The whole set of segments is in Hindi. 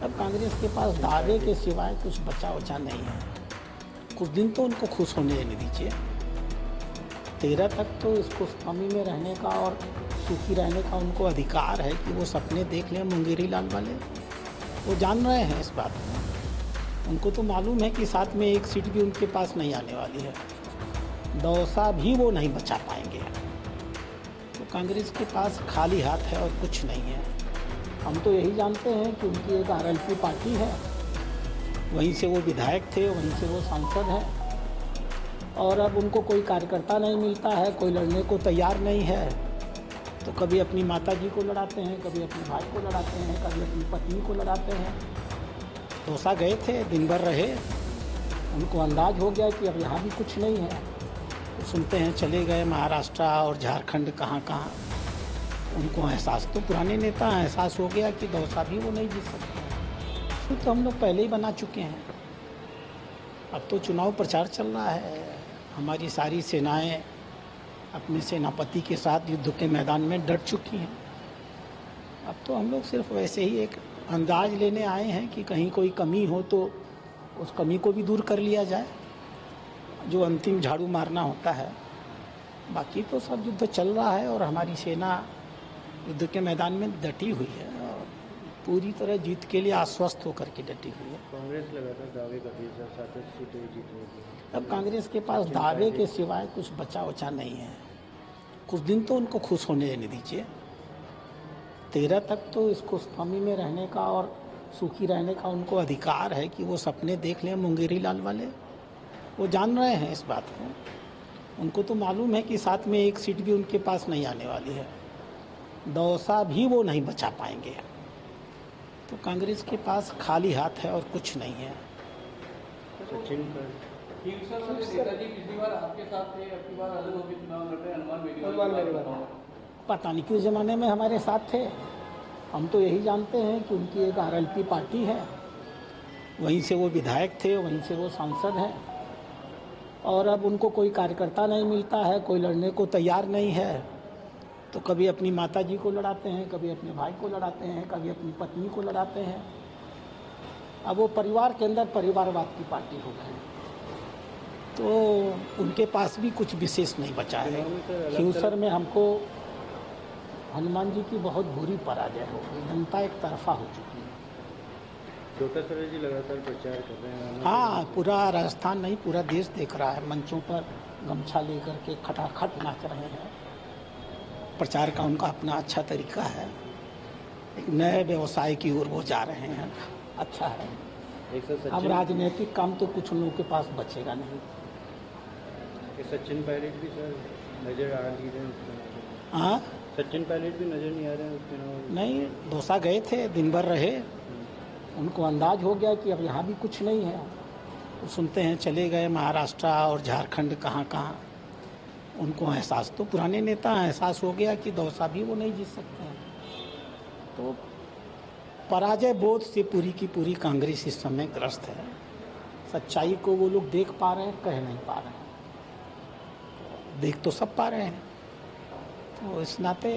अब कांग्रेस के पास दावे के सिवाय कुछ बचा वचा नहीं है। कुछ दिन तो उनको खुश होने नहीं दीजिए। 13 तक तो इसको कमी में रहने का और सुखी रहने का उनको अधिकार है कि वो सपने देख लें मुंगेरी लाल वाले। वो जान रहे हैं इस बात में। उनको तो मालूम है कि साथ में एक सीट भी उनके पास नहीं आने वाली है। दौसा भी वो नहीं बचा पाएंगे। तो कांग्रेस के पास खाली हाथ है और कुछ नहीं है। हम तो यही जानते हैं कि उनकी एक आरएलपी पार्टी है, वहीं से वो विधायक थे, वहीं से वो सांसद हैं, और अब उनको कोई कार्यकर्ता नहीं मिलता है, कोई लड़ने को तैयार नहीं है। तो कभी अपनी माता जी को लड़ाते हैं, कभी अपने भाई को लड़ाते हैं, कभी अपनी पत्नी को लड़ाते हैं। दौसा गए थे, दिन भर रहे, उनको अंदाज हो गया कि अब यहाँ भी कुछ नहीं है। तो सुनते हैं चले गए महाराष्ट्र और झारखंड कहाँ कहाँ। उनको एहसास, तो पुराने नेता एहसास हो गया कि दौसा भी वो नहीं जीत सकते। तो हम लोग पहले ही बना चुके हैं। अब तो चुनाव प्रचार चल रहा है। हमारी सारी सेनाएं अपने सेनापति के साथ युद्ध के मैदान में डट चुकी हैं। अब तो हम लोग सिर्फ वैसे ही एक अंदाज लेने आए हैं कि कहीं कोई कमी हो तो उस कमी को भी दूर कर लिया जाए, जो अंतिम झाड़ू मारना होता है। बाकी तो सब युद्ध चल रहा है और हमारी सेना युद्ध के मैदान में डटी हुई है और पूरी तरह जीत के लिए आश्वस्त होकर के डटी हुई है। कांग्रेस लगातार दावे कर रही है 7 सीटें जीत होगी। अब कांग्रेस के पास दावे के सिवाय कुछ बचा वचा नहीं है। कुछ दिन तो उनको खुश होने नहीं दीजिए। 13 तक तो इसको कमी में रहने का और सुखी रहने का उनको अधिकार है कि वो सपने देख लें मुंगेरी लाल वाले। वो जान रहे हैं इस बात को। उनको तो मालूम है कि साथ में एक सीट भी उनके पास नहीं आने वाली है। दौसा भी वो नहीं बचा पाएंगे। तो कांग्रेस के पास खाली हाथ है और कुछ नहीं है। सचिन पर नेताजी पिछली बार आपके साथ थे, अब की बार अलग होकर चुनाव लड़ रहे हैं। हनुमान बेनीवाल पता नहीं किस ज़माने में हमारे साथ थे। हम तो यही जानते हैं कि उनकी एक आरएलपी पार्टी है, वहीं से वो विधायक थे, वहीं से वो सांसद हैं, और अब उनको कोई कार्यकर्ता नहीं मिलता है, कोई लड़ने को तैयार नहीं है। तो कभी अपनी माता जी को लड़ाते हैं, कभी अपने भाई को लड़ाते हैं, कभी अपनी पत्नी को लड़ाते हैं। अब वो परिवार के अंदर परिवारवाद की पार्टी हो गई, तो उनके पास भी कुछ विशेष नहीं बचा है। खियूसर में हमको हनुमान जी की बहुत बुरी पराजय हो गई। जनता एक तरफा हो चुकी है। डॉक्टर सरोज जी लगातार प्रचार कर रहे हैं। हाँ, पूरा राजस्थान नहीं, पूरा देश देख रहा है। मंचों पर गमछा लेकर के खटाखट नाच रहे हैं। प्रचार का उनका अपना अच्छा तरीका है। एक नए व्यवसाय की ओर वो जा रहे हैं। अच्छा है। अब राजनीतिक काम तो कुछ लोगों के पास बचेगा नहीं। सचिन पायलट भी सर नजर आ रही है। हाँ, सचिन पायलट भी नजर नहीं आ रहे हैं चुनाव। नहीं, दौसा गए थे, दिन भर रहे, उनको अंदाज हो गया कि अब यहाँ भी कुछ नहीं है। तो सुनते हैं चले गए महाराष्ट्र और झारखंड कहाँ कहाँ। उनको एहसास, तो पुराने नेता एहसास हो गया कि दौसा भी वो नहीं जीत सकते हैं। तो पराजय बोध से पूरी की पूरी कांग्रेस इस समय ग्रस्त है। सच्चाई को वो लोग देख पा रहे हैं, कह नहीं पा रहे हैं। देख तो सब पा रहे हैं। तो इस नाते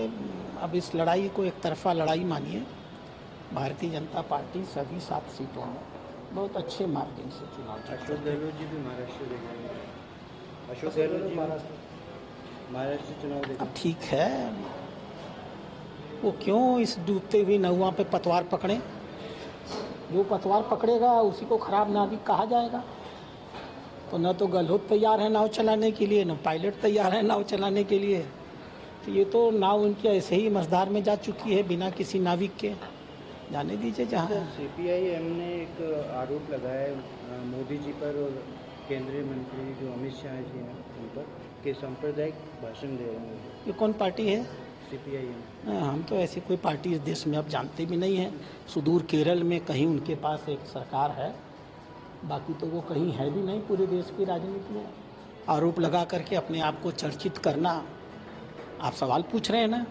अब इस लड़ाई को एक तरफा लड़ाई मानिए। भारतीय जनता पार्टी सभी 7 सीटों में बहुत अच्छे मार्जिन से चुनाव जीती। अशोक गहलोत जी भी महाराष्ट्र देखेंगे। अशोक गहलोत जी महाराष्ट्र चुनाव देखेंगे। अब ठीक है, वो क्यों इस डूबते हुए नौवा पे पतवार पकड़े? जो पतवार पकड़ेगा उसी को खराब नाविक कहा जाएगा। तो न तो गहलोत तैयार है नाव चलाने के लिए, न पायलट तैयार है नाव चलाने के लिए। तो ये तो नाव उनकी ऐसे ही मझधार में जा चुकी है बिना किसी नाविक के। जाने दीजिए जहाँ। सीपीआईएम ने एक आरोप लगाया है मोदी जी पर और केंद्रीय मंत्री जो अमित शाह जी हैं उन पर, कि सांप्रदायिक भाषण दे रहे हैं। ये कौन पार्टी है? सीपीआईएम। हम तो ऐसी कोई पार्टी इस देश में अब जानते भी नहीं हैं। सुदूर केरल में कहीं उनके पास एक सरकार है, बाकी तो वो कहीं है भी नहीं पूरे देश की राजनीति में। आरोप लगा करके अपने आप को चर्चित करना, आप सवाल पूछ रहे हैं ना,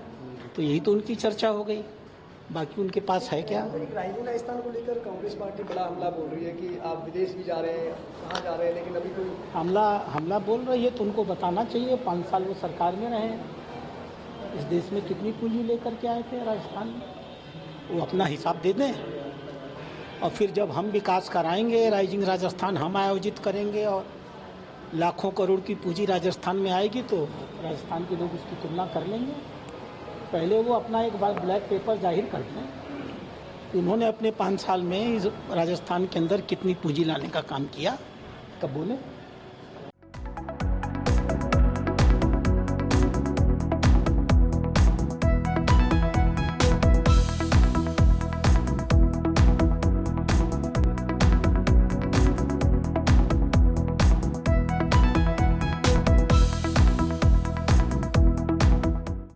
तो यही तो उनकी चर्चा हो गई। बाकी उनके पास है क्या? राजस्थान को लेकर कांग्रेस पार्टी बड़ा हमला बोल रही है कि आप विदेश भी जा रहे हैं, कहाँ जा रहे हैं, लेकिन अभी कोई हमला बोल रही है तो उनको बताना चाहिए। 5 साल वो सरकार में रहे, इस देश में कितनी पूंजी लेकर के आए थे राजस्थान में, वो अपना हिसाब दे दें। और फिर जब हम विकास कराएंगे, राइजिंग राजस्थान हम आयोजित करेंगे और लाखों करोड़ की पूंजी राजस्थान में आएगी तो राजस्थान के लोग उसकी तुलना कर लेंगे। पहले वो अपना एक बार ब्लैक पेपर जाहिर कर दें, उन्होंने अपने 5 साल में इस राजस्थान के अंदर कितनी पूंजी लाने का काम किया, कब बोले।